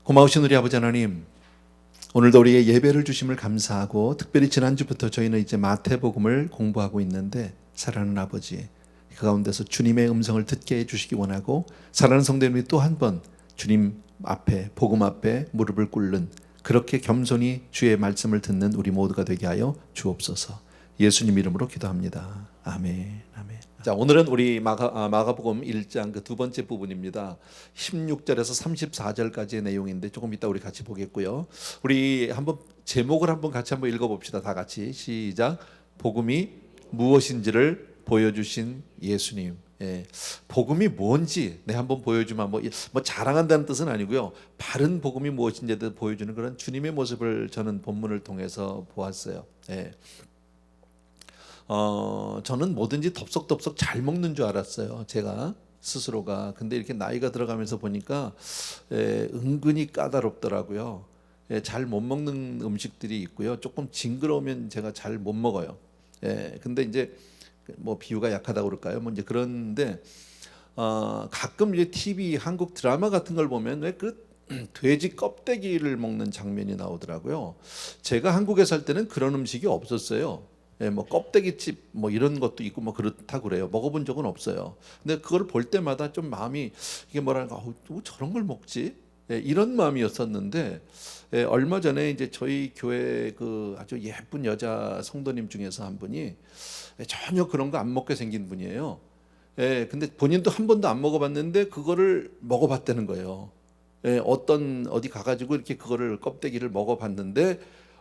고마우신 우리 아버지 하나님, 오늘도 우리에게 예배를 주심을 감사하고, 특별히 지난주부터 저희는 이제 마태복음을 공부하고 있는데, 사랑하는 아버지, 그 가운데서 주님의 음성을 듣게 해주시기 원하고, 사랑하는 성도님이 또 한 번 주님 앞에, 복음 앞에 무릎을 꿇는, 그렇게 겸손히 주의 말씀을 듣는 우리 모두가 되게 하여 주옵소서. 예수님 이름으로 기도합니다. 아멘. 아멘. 자, 오늘은 우리 마가복음 1장 그 두 번째 부분입니다. 16절에서 34절까지의 내용인데 조금 이따 우리 같이 보겠고요. 우리 한번 제목을 같이 한번 읽어봅시다. 다 같이 시작. 복음이 무엇인지를 보여주신 예수님. 예, 복음이 뭔지 한번 보여주면 뭐 자랑한다는 뜻은 아니고요. 바른 복음이 무엇인지에 대해 보여주는 그런 주님의 모습을 저는 본문을 통해서 보았어요. 예. 저는 뭐든지 덥석덥석 잘 먹는 줄 알았어요. 제가 스스로가. 근데 이렇게 나이가 들어가면서 보니까 은근히 까다롭더라고요. 잘 못 먹는 음식들이 있고요. 조금 징그러우면 제가 잘 못 먹어요. 근데 이제 뭐 비유가 약하다고 그럴까요? 뭐 이제 그런데 가끔 이제 TV 한국 드라마 같은 걸 보면 왜 그 돼지 껍데기를 먹는 장면이 나오더라고요. 제가 한국에 살 때는 그런 음식이 없었어요. 뭐 껍데기집 뭐 이런 것도 있고 뭐 그렇다고 그래요. 먹어본 적은 없어요. 근데 그걸 볼 때마다 좀 마음이 이게 뭐랄까, 또 저런 걸 먹지? 이런 마음이었었는데, 얼마 전에 이제 저희 교회 그 아주 예쁜 여자 성도님 중에서 한 분이 전혀 그런 거 안 먹게 생긴 분이에요. 근데 본인도 한 번도 안 먹어봤는데 그거를 먹어봤다는 거예요. 어디 가가지고 이렇게 그거를 껍데기를 먹어봤는데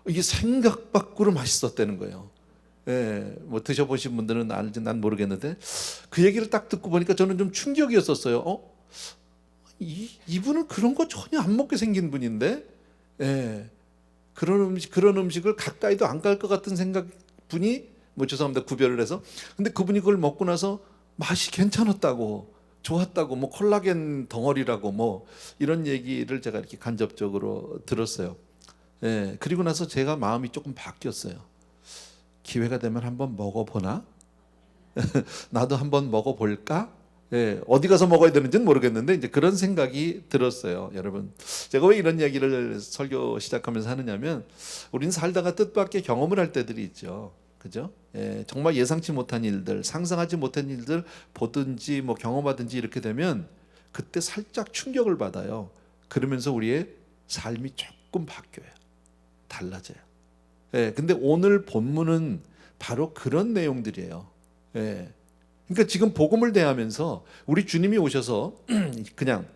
이게 생각 밖으로 맛있었다는 거예요. 뭐 드셔보신 분들은 알지, 난 모르겠는데 그 얘기를 딱 듣고 보니까 저는 좀 충격이었었어요. 이분은 그런 거 전혀 안 먹게 생긴 분인데, 그런 음식을 가까이도 안 갈 것 같은 생각 분이, 뭐 죄송합니다, 구별을 해서. 근데 그분이 그걸 먹고 나서 맛이 괜찮았다고, 좋았다고, 뭐 콜라겐 덩어리라고 뭐 이런 얘기를 제가 이렇게 간접적으로 들었어요. 그리고 나서 제가 마음이 조금 바뀌었어요. 기회가 되면 한번 먹어보나? 나도 한번 먹어볼까? 어디 가서 먹어야 되는지는 모르겠는데 이제 그런 생각이 들었어요. 여러분, 제가 왜 이런 이야기를 설교 시작하면서 하느냐면, 우리는 살다가 뜻밖의 경험을 할 때들이 있죠. 그죠? 정말 예상치 못한 일들, 상상하지 못한 일들 보든지 뭐 경험하든지 이렇게 되면 그때 살짝 충격을 받아요. 그러면서 우리의 삶이 조금 바뀌어요. 달라져요. 근데 오늘 본문은 바로 그런 내용들이에요. 그러니까 지금 복음을 대하면서 우리 주님이 오셔서 그냥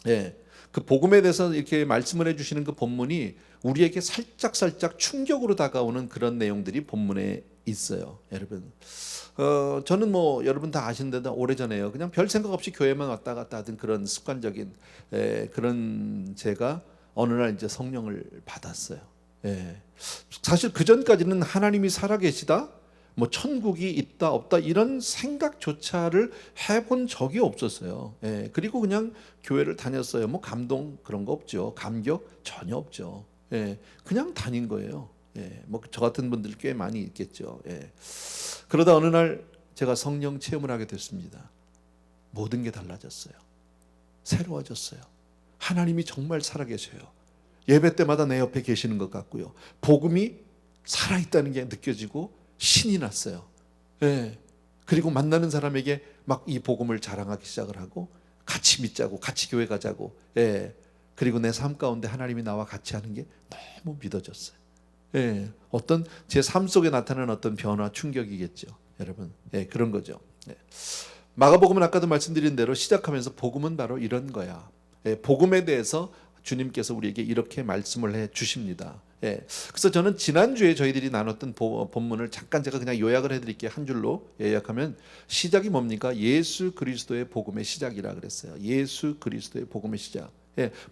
그 복음에 대해서 이렇게 말씀을 해주시는 그 본문이 우리에게 살짝 충격으로 다가오는 그런 내용들이 본문에 있어요. 여러분, 저는 뭐 여러분 다 아시는데 오래전에요, 그냥 별 생각 없이 교회만 왔다 갔다 하던 그런 습관적인 그런 제가 어느 날 이제 성령을 받았어요. 사실 그 전까지는 하나님이 살아계시다, 뭐 천국이 있다 없다 이런 생각조차를 해본 적이 없었어요. 그리고 그냥 교회를 다녔어요. 뭐 감동 그런 거 없죠. 감격 전혀 없죠. 그냥 다닌 거예요. 뭐 저 같은 분들 꽤 많이 있겠죠. 그러다 어느 날 제가 성령 체험을 하게 됐습니다. 모든 게 달라졌어요. 새로워졌어요. 하나님이 정말 살아계셔요. 예배 때마다 내 옆에 계시는 것 같고요. 복음이 살아있다는 게 느껴지고 신이 났어요. 그리고 만나는 사람에게 막 이 복음을 자랑하기 시작을 하고, 같이 믿자고, 같이 교회 가자고. 그리고 내 삶 가운데 하나님이 나와 같이 하는 게 너무 믿어졌어요. 어떤 제 삶 속에 나타나는 어떤 변화, 충격이겠죠. 여러분, 그런 거죠. 마가복음은 아까도 말씀드린 대로 시작하면서 복음은 바로 이런 거야. 복음에 대해서 주님께서 우리에게 이렇게 말씀을 해 주십니다. 그래서 저는 지난주에 저희들이 나눴던 본문을 잠깐 제가 그냥 요약을 해드릴게요. 한 줄로 요약하면 시작이 뭡니까? 예수 그리스도의 복음의 시작이라 그랬어요. 예수 그리스도의 복음의 시작.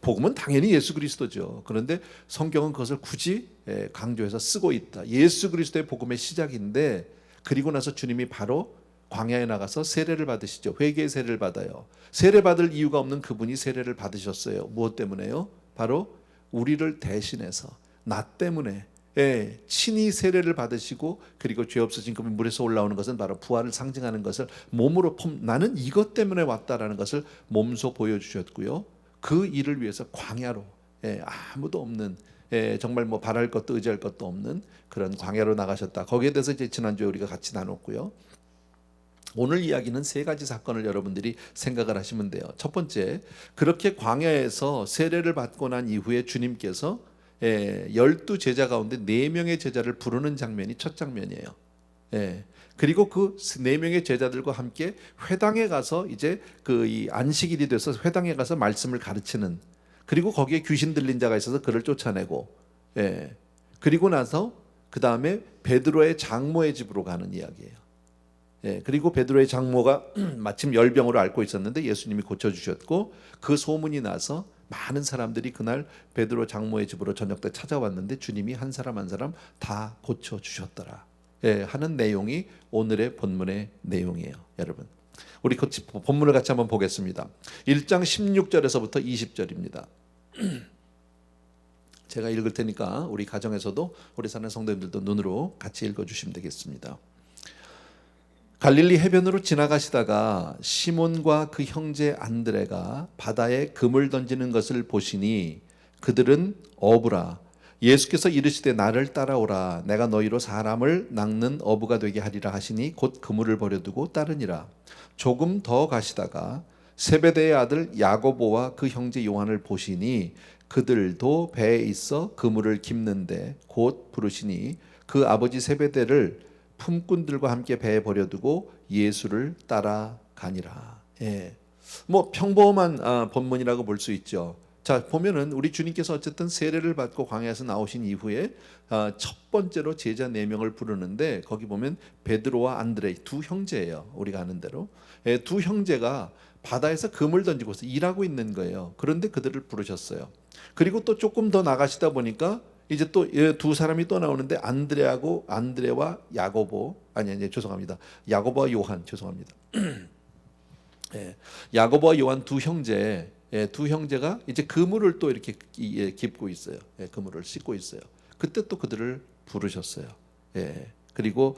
복음은 당연히 예수 그리스도죠. 그런데 성경은 그것을 굳이 강조해서 쓰고 있다. 예수 그리스도의 복음의 시작인데, 그리고 나서 주님이 바로 광야에 나가서 세례를 받으시죠. 회개의 세례를 받아요. 세례 받을 이유가 없는 그분이 세례를 받으셨어요. 무엇 때문에요? 바로 우리를 대신해서, 나 때문에 친히 세례를 받으시고, 그리고 죄 없어진 그분이 물에서 올라오는 것은 바로 부활을 상징하는 것을 몸으로 나는 이것 때문에 왔다라는 것을 몸소 보여주셨고요. 그 일을 위해서 광야로, 아무도 없는, 정말 뭐 바랄 것도 의지할 것도 없는 그런 광야로 나가셨다. 거기에 대해서 이제 지난주에 우리가 같이 나눴고요. 오늘 이야기는 세 가지 사건을 여러분들이 생각을 하시면 돼요. 첫 번째, 그렇게 광야에서 세례를 받고 난 이후에 주님께서 12제자 가운데 4명의 제자를 부르는 장면이 첫 장면이에요. 그리고 그 4명의 제자들과 함께 회당에 가서 이제 그 이 안식일이 돼서 회당에 가서 말씀을 가르치는, 그리고 거기에 귀신 들린 자가 있어서 그를 쫓아내고, 그리고 나서 그 다음에 베드로의 장모의 집으로 가는 이야기예요. 그리고 베드로의 장모가 마침 열병으로 앓고 있었는데 예수님이 고쳐주셨고, 그 소문이 나서 많은 사람들이 그날 베드로 장모의 집으로 저녁 때 찾아왔는데 주님이 한 사람 한 사람 다 고쳐주셨더라 하는 내용이 오늘의 본문의 내용이에요. 여러분, 우리 본문을 같이 한번 보겠습니다. 1장 16절에서부터 20절입니다. 제가 읽을 테니까 우리 가정에서도, 우리 사는 성도님들도 눈으로 같이 읽어주시면 되겠습니다. 갈릴리 해변으로 지나가시다가 시몬과 그 형제 안드레가 바다에 금을 던지는 것을 보시니 그들은 어부라. 예수께서 이르시되 나를 따라오라. 내가 너희로 사람을 낚는 어부가 되게 하리라 하시니 곧 그물을 버려두고 따르니라. 조금 더 가시다가 세베대의 아들 야고보와 그 형제 요한을 보시니 그들도 배에 있어 그물을 깁는데 곧 부르시니 그 아버지 세베대를 품꾼들과 함께 배에 버려두고 예수를 따라가니라. 뭐 평범한 본문이라고 볼 수 있죠. 자, 보면은 우리 주님께서 어쨌든 세례를 받고 광야에서 나오신 이후에 첫 번째로 제자 4명을 부르는데, 거기 보면 베드로와 안드레 두 형제예요. 우리가 아는 대로 두 형제가 바다에서 금을 던지고서 일하고 있는 거예요. 그런데 그들을 부르셨어요. 그리고 또 조금 더 나가시다 보니까 이제 또 두 사람이 또 나오는데 안드레와 야고보, 아니 죄송합니다. 야고보와 요한, 죄송합니다. 야고보와 요한 두 형제, 두 형제가 이제 그물을 또 이렇게 깁고 있어요. 그물을 씻고 있어요. 그때 또 그들을 부르셨어요. 그리고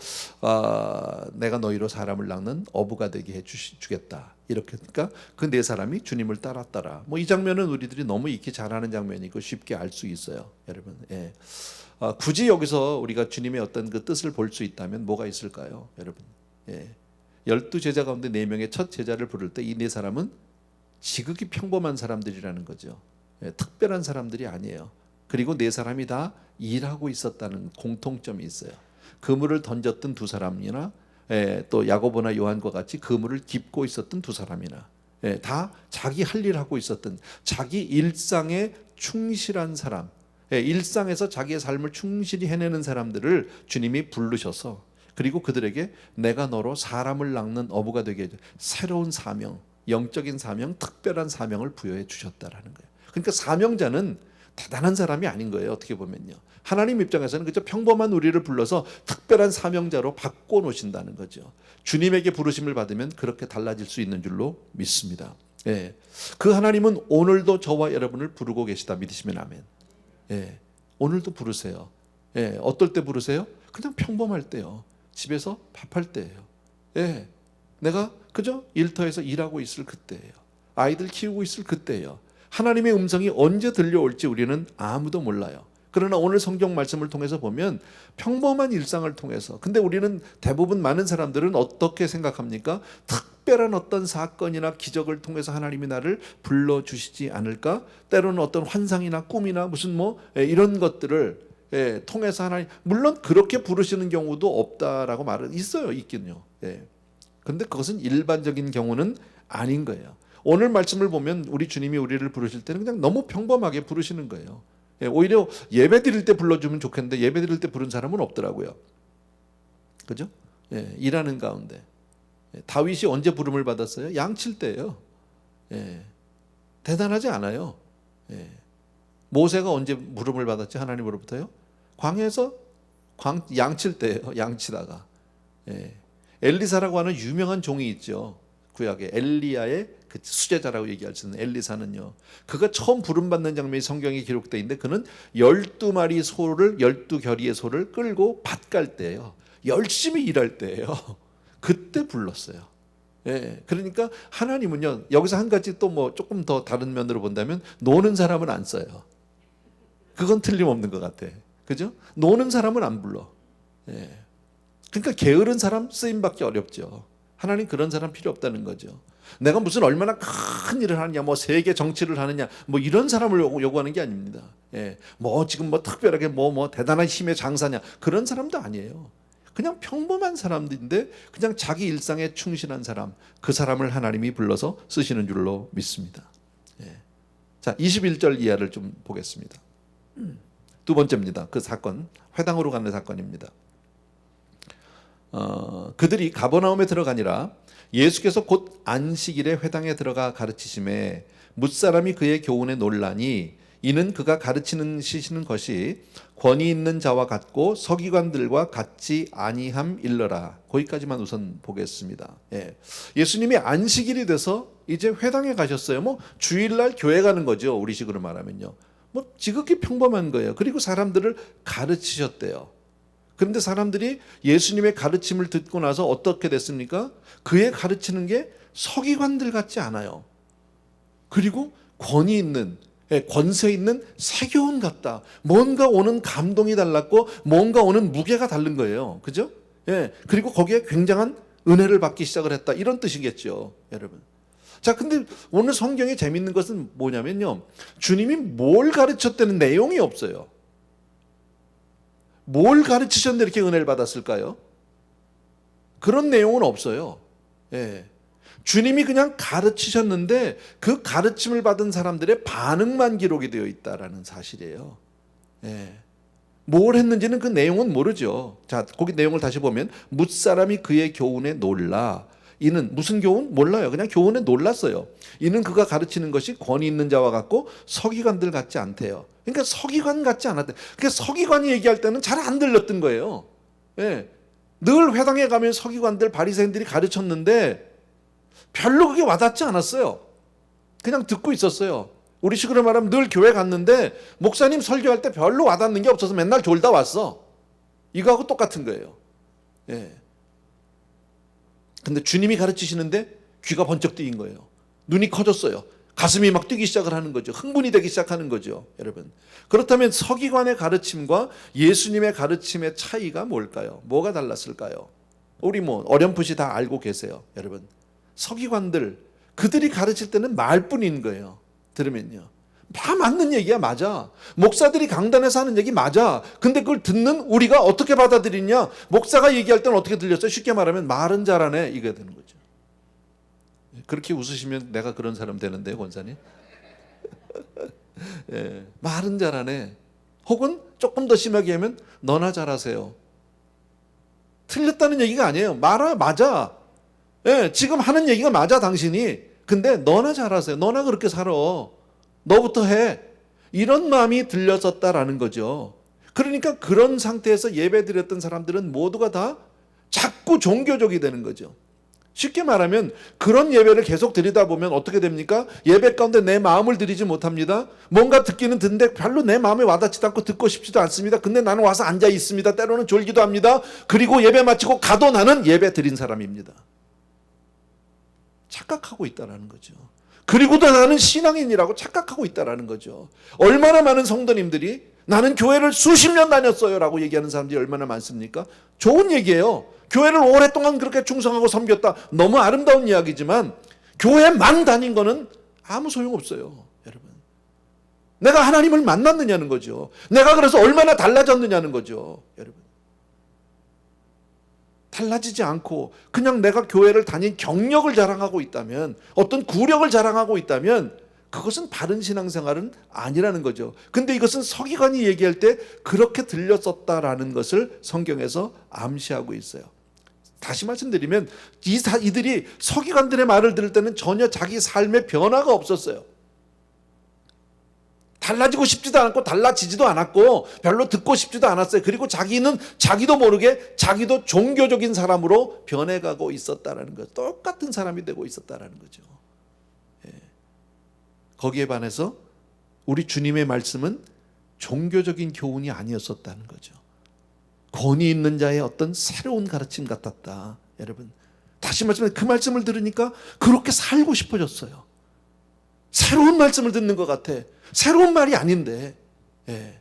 내가 너희로 사람을 낚는 어부가 되게 해주겠다. 이렇게 하니까 그 4사람이 주님을 따랐더라. 뭐 이 장면은 우리들이 너무 익히 잘 아는 장면이고 쉽게 알 수 있어요, 여러분. 굳이 여기서 우리가 주님의 어떤 그 뜻을 볼 수 있다면 뭐가 있을까요, 여러분? 12제자 가운데 4명의 첫 제자를 부를 때 이 4사람은 지극히 평범한 사람들이라는 거죠. 특별한 사람들이 아니에요. 그리고 4사람이 다 일하고 있었다는 공통점이 있어요. 그물을 던졌던 2사람이나 또 야고보나 요한과 같이 그물을 깁고 있었던 2사람이나 다 자기 할 일 하고 있었던, 자기 일상에 충실한 사람, 일상에서 자기의 삶을 충실히 해내는 사람들을 주님이 부르셔서, 그리고 그들에게 내가 너로 사람을 낚는 어부가 되게 해줘, 새로운 사명, 영적인 사명, 특별한 사명을 부여해 주셨다라는 거예요. 그러니까 사명자는 대단한 사람이 아닌 거예요. 어떻게 보면요, 하나님 입장에서는 그저 평범한 우리를 불러서 특별한 사명자로 바꿔 놓으신다는 거죠. 주님에게 부르심을 받으면 그렇게 달라질 수 있는 줄로 믿습니다. 그 하나님은 오늘도 저와 여러분을 부르고 계시다 믿으시면 아멘. 오늘도 부르세요. 어떨 때 부르세요? 그냥 평범할 때요. 집에서 밥할 때예요. 내가 그저 일터에서 일하고 있을 그때예요. 아이들 키우고 있을 그때예요. 하나님의 음성이 언제 들려올지 우리는 아무도 몰라요. 그러나 오늘 성경 말씀을 통해서 보면 평범한 일상을 통해서, 근데 우리는 대부분 많은 사람들은 어떻게 생각합니까? 특별한 어떤 사건이나 기적을 통해서 하나님이 나를 불러주시지 않을까? 때로는 어떤 환상이나 꿈이나 무슨 이런 것들을 통해서 하나님, 물론 그렇게 부르시는 경우도 없다라고 말은 있어요. 있긴요. 그런데 그것은 일반적인 경우는 아닌 거예요. 오늘 말씀을 보면 우리 주님이 우리를 부르실 때는 그냥 너무 평범하게 부르시는 거예요. 오히려 예배 드릴 때 불러주면 좋겠는데 예배 드릴 때 부른 사람은 없더라고요. 그죠? 일하는 가운데. 다윗이 언제 부름을 받았어요? 양칠 때예요. 대단하지 않아요. 모세가 언제 부름을 받았지? 하나님으로부터요? 광야에서 양칠 때예요. 양치다가. 엘리사라고 하는 유명한 종이 있죠. 구약에 엘리야의 그 수제자라고 얘기할 수 있는 엘리사는요, 그가 처음 부름받는 장면이 성경에 기록되어 있는데, 그는 12마리 소를, 12결의의 소를 끌고 밭 갈 때예요. 열심히 일할 때예요. 그때 불렀어요. 예, 그러니까 하나님은요, 여기서 한 가지 또 뭐 조금 더 다른 면으로 본다면 노는 사람은 안 써요. 그건 틀림없는 것 같아. 그죠? 노는 사람은 안 불러. 예. 그러니까 게으른 사람 쓰임받기 어렵죠. 하나님 그런 사람 필요 없다는 거죠. 내가 무슨 얼마나 큰 일을 하느냐, 뭐 세계 정치를 하느냐, 뭐 이런 사람을 요구하는 게 아닙니다. 예. 뭐 지금 뭐 특별하게 뭐 대단한 힘의 장사냐, 그런 사람도 아니에요. 그냥 평범한 사람들인데 그냥 자기 일상에 충실한 사람, 그 사람을 하나님이 불러서 쓰시는 줄로 믿습니다. 예. 자, 21절 이하를 좀 보겠습니다. 두 번째입니다. 그 사건, 회당으로 가는 사건입니다. 그들이 가버나움에 들어가니라 예수께서 곧 안식일에 회당에 들어가 가르치심에 뭇사람이 그의 교훈에 놀라니 이는 그가 가르치는 시시는 것이 권위 있는 자와 같고 서기관들과 같지 아니함 일러라. 거기까지만 우선 보겠습니다. 예. 예수님이 안식일이 돼서 이제 회당에 가셨어요. 뭐 주일날 교회 가는 거죠. 우리식으로 말하면요. 뭐 지극히 평범한 거예요. 그리고 사람들을 가르치셨대요. 그런데 사람들이 예수님의 가르침을 듣고 나서 어떻게 됐습니까? 그의 가르치는 게 서기관들 같지 않아요. 그리고 권위 있는, 권세 있는 세교원 같다. 뭔가 오는 감동이 달랐고 뭔가 오는 무게가 다른 거예요. 그죠? 예. 그리고 거기에 굉장한 은혜를 받기 시작을 했다. 이런 뜻이겠죠, 여러분. 자, 근데 오늘 성경에 재밌는 것은 뭐냐면요, 주님이 뭘 가르쳤다는 내용이 없어요. 뭘 가르치셨는데 이렇게 은혜를 받았을까요? 그런 내용은 없어요. 예. 주님이 그냥 가르치셨는데 그 가르침을 받은 사람들의 반응만 기록이 되어 있다라는 사실이에요. 예. 뭘 했는지는 그 내용은 모르죠. 자, 거기 내용을 다시 보면 뭇사람이 그의 교훈에 놀라. 이는 무슨 교훈? 몰라요. 그냥 교훈에 놀랐어요. 이는 그가 가르치는 것이 권위 있는 자와 같고 서기관들 같지 않대요. 그러니까 서기관 같지 않았대. 그러니까 서기관이 얘기할 때는 잘 안 들렸던 거예요. 예. 늘 회당에 가면 서기관들, 바리새인들이 가르쳤는데 별로 그게 와닿지 않았어요. 그냥 듣고 있었어요. 우리 식으로 말하면 늘 교회 갔는데 목사님 설교할 때 별로 와닿는 게 없어서 맨날 졸다 왔어. 이거하고 똑같은 거예요. 예. 근데 주님이 가르치시는데 귀가 번쩍 뜨인 거예요. 눈이 커졌어요. 가슴이 막 뛰기 시작을 하는 거죠. 흥분이 되기 시작하는 거죠, 여러분. 그렇다면 서기관의 가르침과 예수님의 가르침의 차이가 뭘까요? 뭐가 달랐을까요? 우리 뭐 어렴풋이 다 알고 계세요, 여러분. 서기관들, 그들이 가르칠 때는 말뿐인 거예요. 들으면요, 다 맞는 얘기야. 맞아. 목사들이 강단에서 하는 얘기 맞아. 근데 그걸 듣는 우리가 어떻게 받아들이냐? 목사가 얘기할 때는 어떻게 들렸어요? 쉽게 말하면 말은 잘하네, 이게 되는 거죠. 그렇게 웃으시면 내가 그런 사람 되는데, 권사님. 예, 말은 잘하네. 혹은 조금 더 심하게 하면 너나 잘하세요. 틀렸다는 얘기가 아니에요. 맞아. 예, 지금 하는 얘기가 맞아, 당신이. 근데 너나 잘하세요. 너나 그렇게 살아. 너부터 해. 이런 마음이 들렸었다라는 거죠. 그러니까 그런 상태에서 예배 드렸던 사람들은 모두가 다 자꾸 종교적이 되는 거죠. 쉽게 말하면 그런 예배를 계속 드리다 보면 어떻게 됩니까? 예배 가운데 내 마음을 드리지 못합니다. 뭔가 듣기는 듣는데 별로 내 마음에 와닿지도 않고 듣고 싶지도 않습니다. 근데 나는 와서 앉아 있습니다. 때로는 졸기도 합니다. 그리고 예배 마치고 가도 나는 예배 드린 사람입니다. 착각하고 있다는 거죠. 그리고도 나는 신앙인이라고 착각하고 있다는 거죠. 얼마나 많은 성도님들이 나는 교회를 수십 년 다녔어요 라고 얘기하는 사람들이 얼마나 많습니까? 좋은 얘기예요. 교회를 오랫동안 그렇게 충성하고 섬겼다. 너무 아름다운 이야기지만 교회만 다닌 거는 아무 소용없어요, 여러분. 내가 하나님을 만났느냐는 거죠. 내가 그래서 얼마나 달라졌느냐는 거죠, 여러분. 달라지지 않고 그냥 내가 교회를 다닌 경력을 자랑하고 있다면, 어떤 구력을 자랑하고 있다면 그것은 바른 신앙생활은 아니라는 거죠. 근데 이것은 서기관이 얘기할 때 그렇게 들렸었다라는 것을 성경에서 암시하고 있어요. 다시 말씀드리면 이들이 서기관들의 말을 들을 때는 전혀 자기 삶의 변화가 없었어요. 달라지고 싶지도 않았고 달라지지도 않았고 별로 듣고 싶지도 않았어요. 그리고 자기는 자기도 모르게 자기도 종교적인 사람으로 변해가고 있었다라는 거죠. 똑같은 사람이 되고 있었다라는 거죠. 예. 거기에 반해서 우리 주님의 말씀은 종교적인 교훈이 아니었었다는 거죠. 권위 있는 자의 어떤 새로운 가르침 같았다. 여러분, 다시 말씀해 그 말씀을 들으니까 그렇게 살고 싶어졌어요. 새로운 말씀을 듣는 것 같아. 새로운 말이 아닌데 예.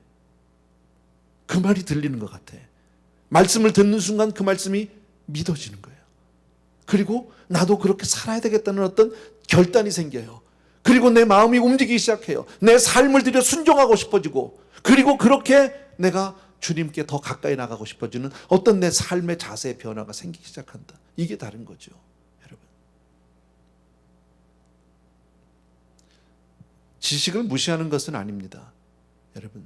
그 말이 들리는 것 같아. 말씀을 듣는 순간 그 말씀이 믿어지는 거예요. 그리고 나도 그렇게 살아야 되겠다는 어떤 결단이 생겨요. 그리고 내 마음이 움직이기 시작해요. 내 삶을 들여 순종하고 싶어지고, 그리고 그렇게 내가 주님께 더 가까이 나가고 싶어지는 어떤 내 삶의 자세의 변화가 생기기 시작한다. 이게 다른 거죠, 여러분. 지식을 무시하는 것은 아닙니다, 여러분.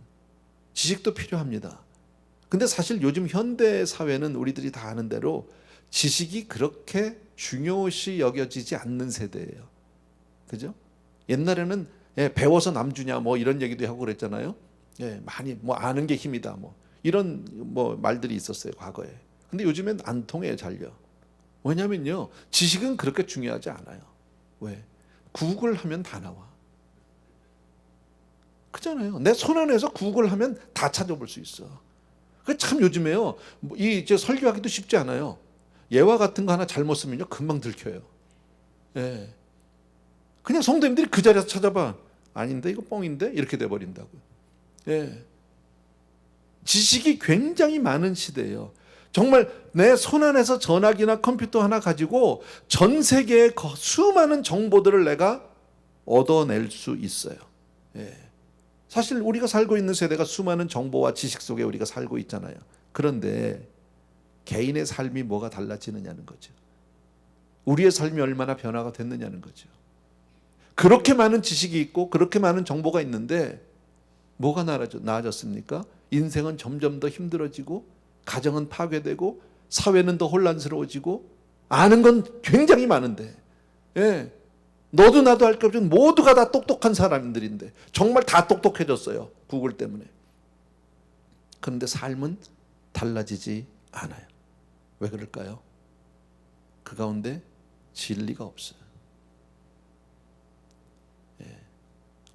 지식도 필요합니다. 근데 사실 요즘 현대 사회는 우리들이 다 아는 대로 지식이 그렇게 중요시 여겨지지 않는 세대예요. 그죠? 옛날에는 배워서 남주냐 뭐 이런 얘기도 하고 그랬잖아요. 많이 뭐 아는 게 힘이다 뭐 이런 뭐 말들이 있었어요, 과거에. 근데 요즘엔 안 통해요, 잘요. 왜냐면요, 지식은 그렇게 중요하지 않아요. 왜? 구글 하면 다 나와. 그잖아요. 내 손 안에서 구글 하면 다 찾아볼 수 있어. 그 참 요즘에요, 이 이제 설교하기도 쉽지 않아요. 예화 같은 거 하나 잘못 쓰면요 금방 들켜요. 예. 그냥 성도님들이 그 자리에서 찾아봐. 아닌데 이거 뻥인데 이렇게 돼버린다고요. 예. 지식이 굉장히 많은 시대예요. 정말 내 손 안에서 전화기나 컴퓨터 하나 가지고 전 세계의 수많은 정보들을 내가 얻어낼 수 있어요. 예. 사실 우리가 살고 있는 세대가 수많은 정보와 지식 속에 우리가 살고 있잖아요. 그런데 개인의 삶이 뭐가 달라지느냐는 거죠. 우리의 삶이 얼마나 변화가 됐느냐는 거죠. 그렇게 많은 지식이 있고 그렇게 많은 정보가 있는데 뭐가 나아졌습니까? 인생은 점점 더 힘들어지고, 가정은 파괴되고, 사회는 더 혼란스러워지고, 아는 건 굉장히 많은데, 예. 너도 나도 할 것 없이 모두가 다 똑똑한 사람들인데 정말 다 똑똑해졌어요, 구글 때문에. 그런데 삶은 달라지지 않아요. 왜 그럴까요? 그 가운데 진리가 없어요.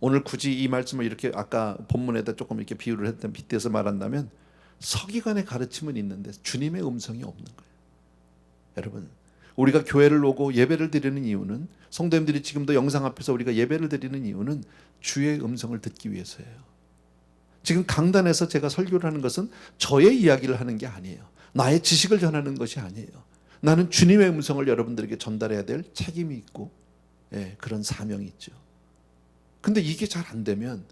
오늘 굳이 이 말씀을 이렇게 아까 본문에다 조금 이렇게 비유를 했던 빗대서 말한다면, 서기관의 가르침은 있는데 주님의 음성이 없는 거예요. 여러분, 우리가 교회를 오고 예배를 드리는 이유는, 성도님들이 지금도 영상 앞에서 우리가 예배를 드리는 이유는 주의 음성을 듣기 위해서예요. 지금 강단에서 제가 설교를 하는 것은 저의 이야기를 하는 게 아니에요. 나의 지식을 전하는 것이 아니에요. 나는 주님의 음성을 여러분들에게 전달해야 될 책임이 있고, 그런 사명이 있죠. 근데 이게 잘 안 되면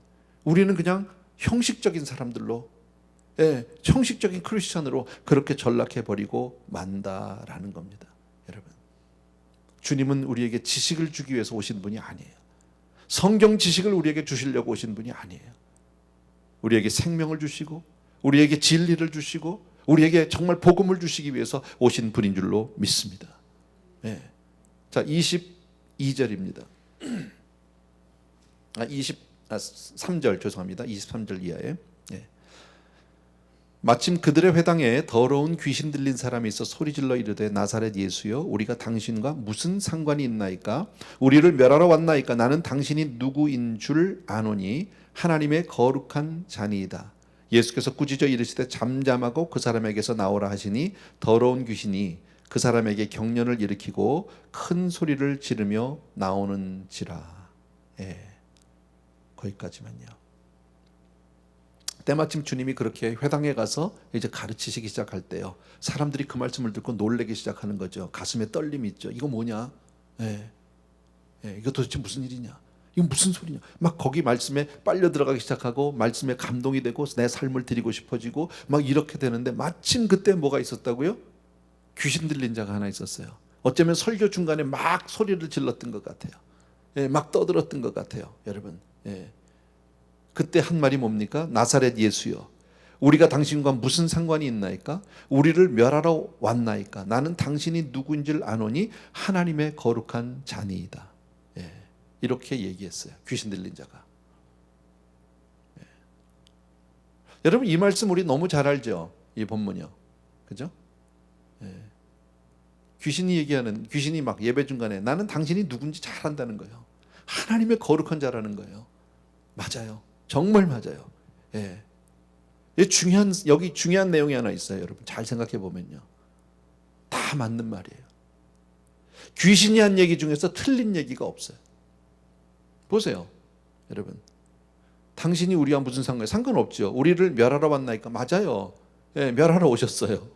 우리는 그냥 형식적인 사람들로, 형식적인 크리스천으로 그렇게 전락해버리고 만다라는 겁니다. 여러분, 주님은 우리에게 지식을 주기 위해서 오신 분이 아니에요. 성경 지식을 우리에게 주시려고 오신 분이 아니에요. 우리에게 생명을 주시고, 우리에게 진리를 주시고, 우리에게 정말 복음을 주시기 위해서 오신 분인 줄로 믿습니다. 자, 22절입니다. 23절 죄송합니다. 23절 이하에. 마침 그들의 회당에 더러운 귀신 들린 사람이 있어 소리질러 이르되, 나사렛 예수여, 우리가 당신과 무슨 상관이 있나이까? 우리를 멸하러 왔나이까? 나는 당신이 누구인 줄 아노니 하나님의 거룩한 자니이다. 예수께서 꾸짖어 이르시되 잠잠하고 그 사람에게서 나오라 하시니, 더러운 귀신이 그 사람에게 경련을 일으키고 큰 소리를 지르며 나오는지라. 거기까지만요. 때마침 주님이 그렇게 회당에 가서 이제 가르치시기 시작할 때요, 사람들이 그 말씀을 듣고 놀라기 시작하는 거죠. 가슴에 떨림이 있죠. 이거 뭐냐? 이거 도대체 무슨 일이냐? 이거 무슨 소리냐? 막 거기 말씀에 빨려 들어가기 시작하고, 말씀에 감동이 되고 내 삶을 드리고 싶어지고 막 이렇게 되는데, 마침 그때 뭐가 있었다고요? 귀신 들린 자가 하나 있었어요. 어쩌면 설교 중간에 막 소리를 질렀던 것 같아요. 막 떠들었던 것 같아요, 여러분. 그때 한 말이 뭡니까? 나사렛 예수여, 우리가 당신과 무슨 상관이 있나이까? 우리를 멸하러 왔나이까? 나는 당신이 누구인 줄 아노니 하나님의 거룩한 자니이다. 이렇게 얘기했어요, 귀신 들린 자가. 여러분, 이 말씀 우리 너무 잘 알죠? 이 본문이요, 그죠? 귀신이 막 예배 중간에 나는 당신이 누군지 잘 안다는 거예요. 하나님의 거룩한 자라는 거예요. 맞아요. 정말 맞아요. 여기 중요한 내용이 하나 있어요, 여러분. 잘 생각해 보면요, 다 맞는 말이에요. 귀신이 한 얘기 중에서 틀린 얘기가 없어요. 보세요, 여러분. 당신이 우리와 무슨 상관없죠. 우리를 멸하러 왔나이까? 맞아요. 예, 멸하러 오셨어요.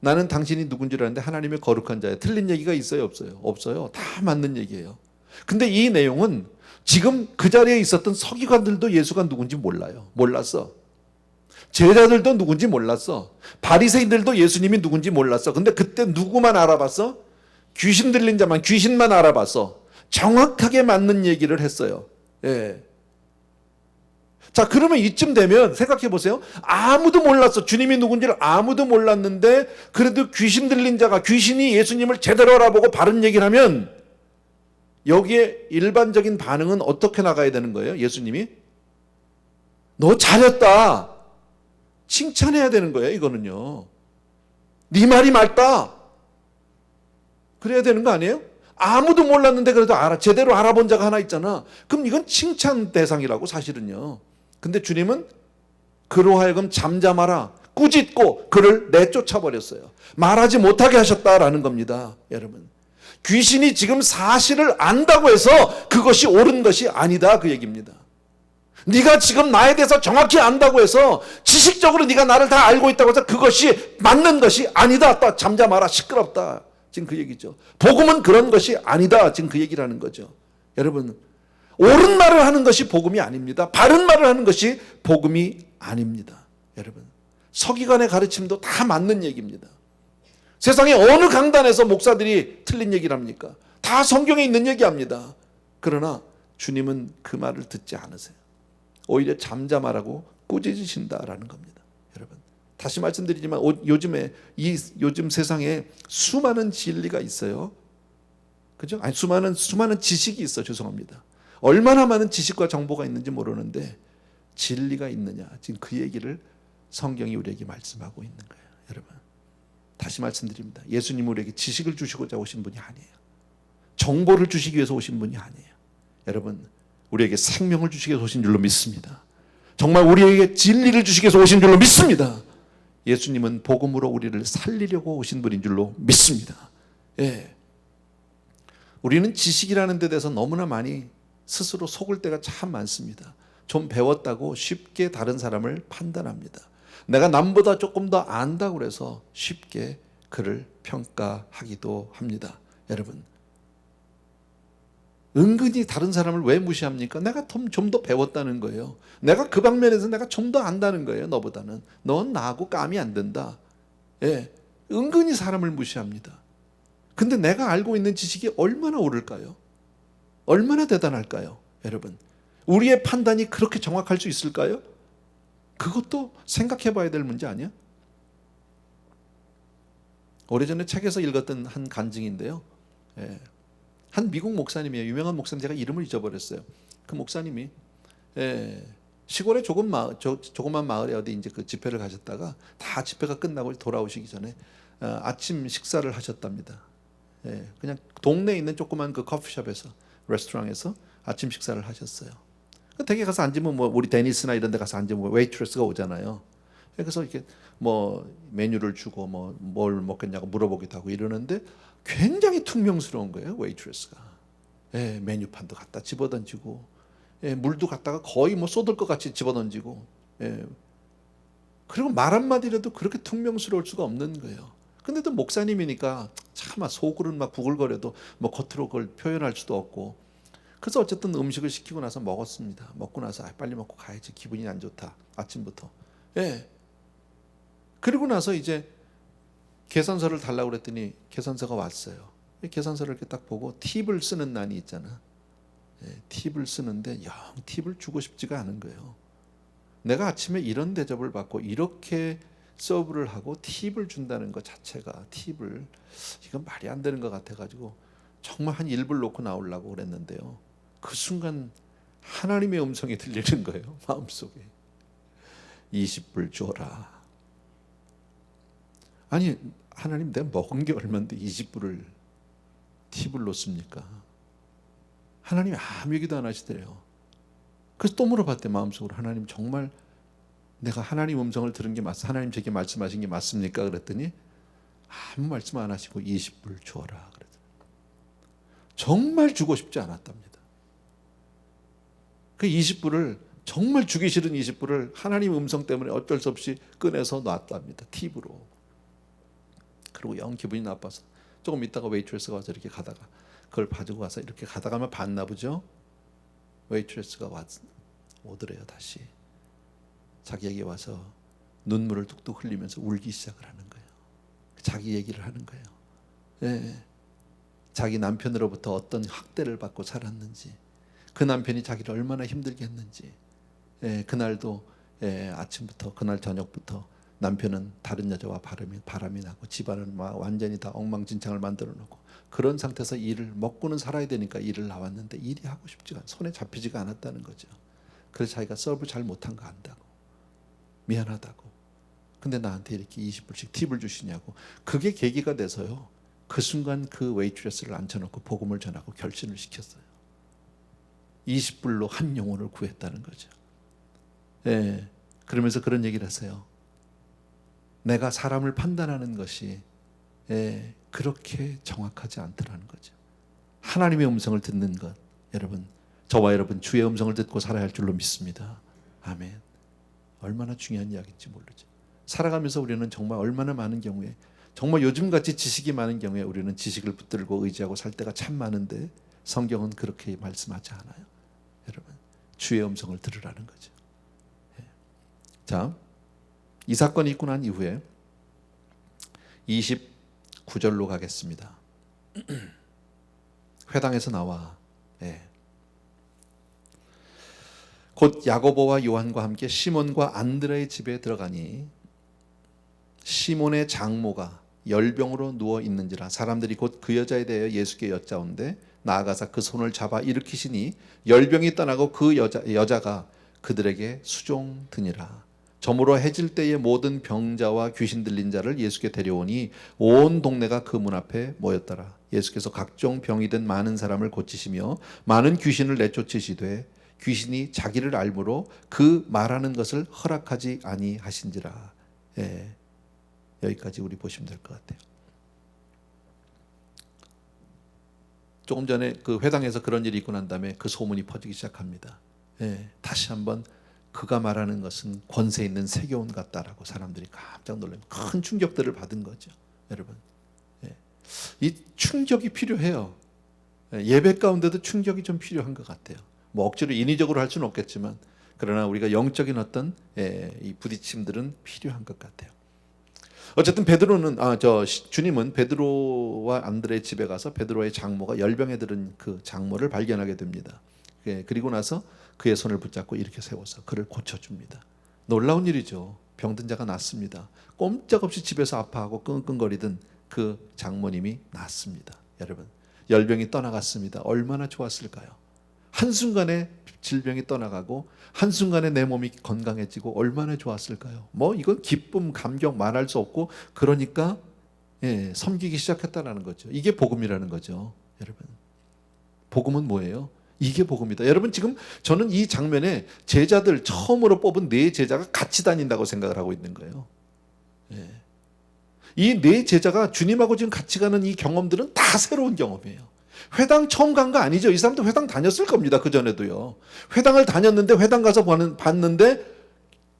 나는 당신이 누군지 아는데 하나님의 거룩한 자예요. 틀린 얘기가 있어요, 없어요? 없어요. 다 맞는 얘기예요. 근데 이 내용은 지금 그 자리에 있었던 서기관들도 예수가 누군지 몰라요. 몰랐어. 제자들도 누군지 몰랐어. 바리새인들도 예수님이 누군지 몰랐어. 근데 그때 누구만 알아봤어? 귀신 들린 자만, 귀신만 알아봤어. 정확하게 맞는 얘기를 했어요. 예. 자, 그러면 이쯤 되면 생각해 보세요. 아무도 몰랐어. 주님이 누군지를 아무도 몰랐는데 그래도 귀신 들린 자가, 귀신이 예수님을 제대로 알아보고 바른 얘기를 하면 여기에 일반적인 반응은 어떻게 나가야 되는 거예요? 예수님이 너 잘했다, 칭찬해야 되는 거예요. 이거는요, 네 말이 맞다, 그래야 되는 거 아니에요? 아무도 몰랐는데 그래도 제대로 알아본 자가 하나 있잖아. 그럼 이건 칭찬 대상이라고, 사실은요. 근데 주님은 그로 하여금 잠잠하라, 꾸짖고 그를 내쫓아 버렸어요. 말하지 못하게 하셨다라는 겁니다. 여러분, 귀신이 지금 사실을 안다고 해서 그것이 옳은 것이 아니다, 그 얘기입니다. 네가 지금 나에 대해서 정확히 안다고 해서, 지식적으로 네가 나를 다 알고 있다고 해서 그것이 맞는 것이 아니다. 또 잠잠하라, 시끄럽다, 지금 그 얘기죠. 복음은 그런 것이 아니다, 지금 그 얘기라는 거죠. 여러분, 옳은 말을 하는 것이 복음이 아닙니다. 바른 말을 하는 것이 복음이 아닙니다. 여러분, 서기관의 가르침도 다 맞는 얘기입니다. 세상에 어느 강단에서 목사들이 틀린 얘기를 합니까? 다 성경에 있는 얘기합니다. 그러나 주님은 그 말을 듣지 않으세요. 오히려 잠잠하라고 꾸짖으신다라는 겁니다. 여러분, 다시 말씀드리지만 요즘 세상에 수많은 진리가 있어요. 그죠? 아니, 수많은 지식이 있어. 죄송합니다. 얼마나 많은 지식과 정보가 있는지 모르는데 진리가 있느냐, 지금 그 얘기를 성경이 우리에게 말씀하고 있는 거예요. 여러분, 다시 말씀드립니다. 예수님 우리에게 지식을 주시고자 오신 분이 아니에요. 정보를 주시기 위해서 오신 분이 아니에요. 여러분, 우리에게 생명을 주시기 위해서 오신 줄로 믿습니다. 정말 우리에게 진리를 주시기 위해서 오신 줄로 믿습니다. 예수님은 복음으로 우리를 살리려고 오신 분인 줄로 믿습니다. 예. 우리는 지식이라는 데 대해서 너무나 많이 스스로 속을 때가 참 많습니다. 좀 배웠다고 쉽게 다른 사람을 판단합니다. 내가 남보다 조금 더 안다고 그래서 쉽게 그를 평가하기도 합니다. 여러분, 은근히 다른 사람을 왜 무시합니까? 내가 좀 더 배웠다는 거예요. 내가 그 방면에서 내가 좀 더 안다는 거예요. 너보다는. 넌 나하고 감이 안 된다. 예, 은근히 사람을 무시합니다. 근데 내가 알고 있는 지식이 얼마나 옳을까요? 얼마나 대단할까요? 여러분, 우리의 판단이 그렇게 정확할 수 있을까요? 그것도 생각해 봐야 될 문제 아니야? 오래전에 책에서 읽었던 한 간증인데요. 예, 한 미국 목사님이에요. 유명한 목사님, 제가 이름을 잊어버렸어요. 그 목사님이 시골의 조그만 마을에 어디 이제 그 집회를 가셨다가 다 집회가 끝나고 돌아오시기 전에 아침 식사를 하셨답니다. 그냥 동네에 있는 조그만 그 커피숍에서, 레스토랑에서 아침 식사를 하셨어요. 댁에 가서 앉으면 뭐 우리 데니스나 이런 데 가서 앉으면 웨이트레스가 오잖아요. 그래서 이렇게 뭐 메뉴를 주고 뭐 뭘 먹겠냐고 물어보기도 하고 이러는데 굉장히 퉁명스러운 거예요, 웨이트레스가. 메뉴판도 갖다 집어던지고, 물도 갖다가 거의 뭐 쏟을 것 같이 집어던지고, 그리고 말 한마디라도 그렇게 퉁명스러울 수가 없는 거예요. 근데도 목사님이니까 차마 속으로는 막 부글거려도 뭐 겉으로 그걸 표현할 수도 없고, 그래서 어쨌든 음식을 시키고 나서 먹었습니다. 먹고 나서 빨리 먹고 가야지, 기분이 안 좋다, 아침부터. 그리고 나서 이제 계산서를 달라고 그랬더니 계산서가 왔어요. 계산서를 이렇게 딱 보고 팁을 쓰는 난이 있잖아. 팁을 쓰는데 영 팁을 주고 싶지가 않은 거예요. 내가 아침에 이런 대접을 받고 이렇게 서브를 하고 팁을 준다는 것 자체가, 팁을, 이건 말이 안 되는 것 같아가지고 정말 한 1불 놓고 나오려고 그랬는데요. 그 순간 하나님의 음성이 들리는 거예요, 마음속에. 20불 줘라. 아니, 하나님, 내가 먹은 게 얼마인데 20불을 팁을 놓습니까? 하나님이 아무 얘기도 안 하시더래요. 그래서 또 물어봤대, 마음속으로. 하나님, 정말 내가 하나님 음성을 들은 게 하나님 제게 말씀하신 게 맞습니까? 그랬더니 아무 말씀 안 하시고 20불 주어라 그러더라고요. 정말 주고 싶지 않았답니다. 그 20불을 정말 주기 싫은 20불을 하나님 음성 때문에 어쩔 수 없이 꺼내서 놨답니다. 팁으로. 그리고 영 기분이 나빠서 조금 있다가 웨이트레스가 와서 이렇게 가다가 그걸 가지고 가서 이렇게 가다가면 봤나 보죠. 웨이트레스가 오더래요. 다시 자기에게 와서 눈물을 뚝뚝 흘리면서 울기 시작을 하는 거예요. 자기 얘기를 하는 거예요. 예. 자기 남편으로부터 어떤 학대를 받고 살았는지, 그 남편이 자기를 얼마나 힘들게 했는지, 예, 그날도 아침부터 그날 저녁부터 남편은 다른 여자와 바람이 나고 집안은 완전히 다 엉망진창을 만들어 놓고 그런 상태에서 일을 먹고는 살아야 되니까 일을 나왔는데 일이 하고 싶지가 않아, 손에 잡히지가 않았다는 거죠. 그래서 자기가 서브 잘 못한 거 안다고, 미안하다고. 근데 나한테 이렇게 20불씩 팁을 주시냐고. 그게 계기가 돼서요, 그 순간 그 웨이트레스를 앉혀놓고 복음을 전하고 결신을 시켰어요. 20불로 한 영혼을 구했다는 거죠. 예, 그러면서 그런 얘기를 하세요. 내가 사람을 판단하는 것이 그렇게 정확하지 않더라는 거죠. 하나님의 음성을 듣는 것, 여러분, 저와 여러분 주의 음성을 듣고 살아야 할 줄로 믿습니다. 아멘. 얼마나 중요한 이야기인지 모르죠. 살아가면서 우리는 정말 얼마나 많은 경우에, 정말 요즘같이 지식이 많은 경우에 우리는 지식을 붙들고 의지하고 살 때가 참 많은데 성경은 그렇게 말씀하지 않아요. 여러분, 주의 음성을 들으라는 거죠. 자, 이 사건이 있고 난 이후에 29절로 가겠습니다. 회당에서 나와 곧 야고보와 요한과 함께 시몬과 안드레의 집에 들어가니 시몬의 장모가 열병으로 누워 있는지라 사람들이 곧 그 여자에 대하여 예수께 여짜온데 나아가서 그 손을 잡아 일으키시니 열병이 떠나고 그 여자가 그들에게 수종드니라. 저물어 해질 때에 모든 병자와 귀신 들린 자를 예수께 데려오니 온 동네가 그 문 앞에 모였더라. 예수께서 각종 병이 든 많은 사람을 고치시며 많은 귀신을 내쫓으시되 귀신이 자기를 알므로 그 말하는 것을 허락하지 아니하신지라. 여기까지 우리 보시면 될 것 같아요. 조금 전에 그 회당에서 그런 일이 있고 난 다음에 그 소문이 퍼지기 시작합니다. 다시 한번 그가 말하는 것은 권세 있는 세계온 같다라고 사람들이 깜짝 놀라면 큰 충격들을 받은 거죠. 여러분, 이 충격이 필요해요. 예배 가운데도 충격이 좀 필요한 것 같아요. 뭐 억지로 인위적으로 할 수는 없겠지만 그러나 우리가 영적인 어떤 이 부딪힘들은 필요한 것 같아요. 어쨌든 주님은 베드로와 안드레의 집에 가서 베드로의 장모가 열병에 들은 그 장모를 발견하게 됩니다. 그리고 나서 그의 손을 붙잡고 이렇게 세워서 그를 고쳐줍니다. 놀라운 일이죠. 병든 자가 낫습니다. 꼼짝없이 집에서 아파하고 끙끙거리던 그 장모님이 낫습니다. 여러분, 열병이 떠나갔습니다. 얼마나 좋았을까요? 한순간에 질병이 떠나가고 한순간에 내 몸이 건강해지고 얼마나 좋았을까요? 뭐 이건 기쁨, 감격 말할 수 없고, 그러니까 섬기기 시작했다는 거죠. 이게 복음이라는 거죠. 여러분, 복음은 뭐예요? 이게 복음이다. 여러분, 지금 저는 이 장면에 제자들 처음으로 뽑은 네 제자가 같이 다닌다고 생각을 하고 있는 거예요. 이 네 제자가 주님하고 지금 같이 가는 이 경험들은 다 새로운 경험이에요. 회당 처음 간 거 아니죠. 이 사람도 회당 다녔을 겁니다. 그 전에도요. 회당을 다녔는데 회당 가서 봤는데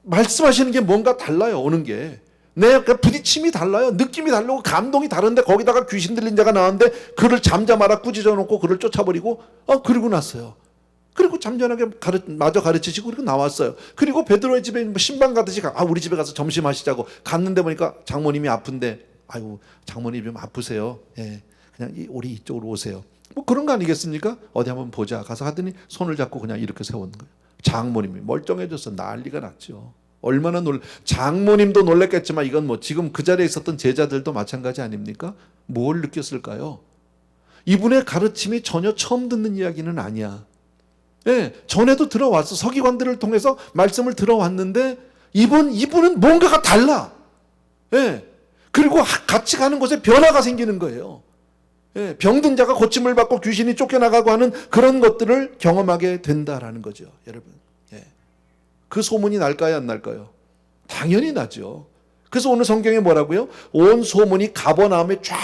말씀하시는 게 뭔가 달라요. 오는 게. 내 부딪힘이 달라요. 느낌이 다르고 감동이 다른데 거기다가 귀신 들린 자가 나왔는데 그를 잠잠하라 꾸짖어 놓고 그를 쫓아버리고 그리고 났어요. 그리고 잠잠하게 마저 가르치시고 그리고 나왔어요. 그리고 베드로의 집에 신방 가듯이 우리 집에 가서 점심 하시자고 갔는데 보니까 장모님이 아픈데 아유 장모님 좀 아프세요. 그냥 우리 이쪽으로 오세요. 뭐 그런 거 아니겠습니까? 어디 한번 보자. 가서 하더니 손을 잡고 그냥 이렇게 세우는 거예요. 장모님이 멀쩡해져서 난리가 났죠. 얼마나 장모님도 놀랐겠지만 이건 뭐 지금 그 자리에 있었던 제자들도 마찬가지 아닙니까? 뭘 느꼈을까요? 이분의 가르침이 전혀 처음 듣는 이야기는 아니야. 전에도 들어왔어. 서기관들을 통해서 말씀을 들어왔는데 이분은 뭔가가 달라. 그리고 같이 가는 곳에 변화가 생기는 거예요. 병든 자가 고침을 받고 귀신이 쫓겨나가고 하는 그런 것들을 경험하게 된다라는 거죠. 여러분, 그 소문이 날까요, 안 날까요? 당연히 나죠. 그래서 오늘 성경에 뭐라고요? 온 소문이 가버나움에 쫙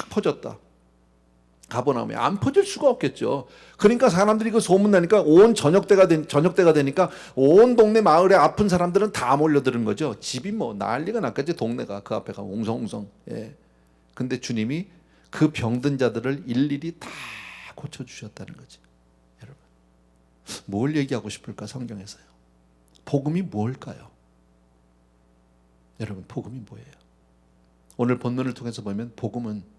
퍼졌다. 가버나움에 안 퍼질 수가 없겠죠. 그러니까 사람들이 그 소문나니까 온 저녁때가 되니까 온 동네 마을에 아픈 사람들은 다 몰려드는 거죠. 집이 뭐 난리가 났겠지. 동네가 그 앞에가 웅성웅성. 예. 근데 주님이 그 병든 자들을 일일이 다 고쳐주셨다는 거죠. 여러분, 뭘 얘기하고 싶을까 성경에서요? 복음이 뭘까요? 여러분, 복음이 뭐예요? 오늘 본문을 통해서 보면 복음은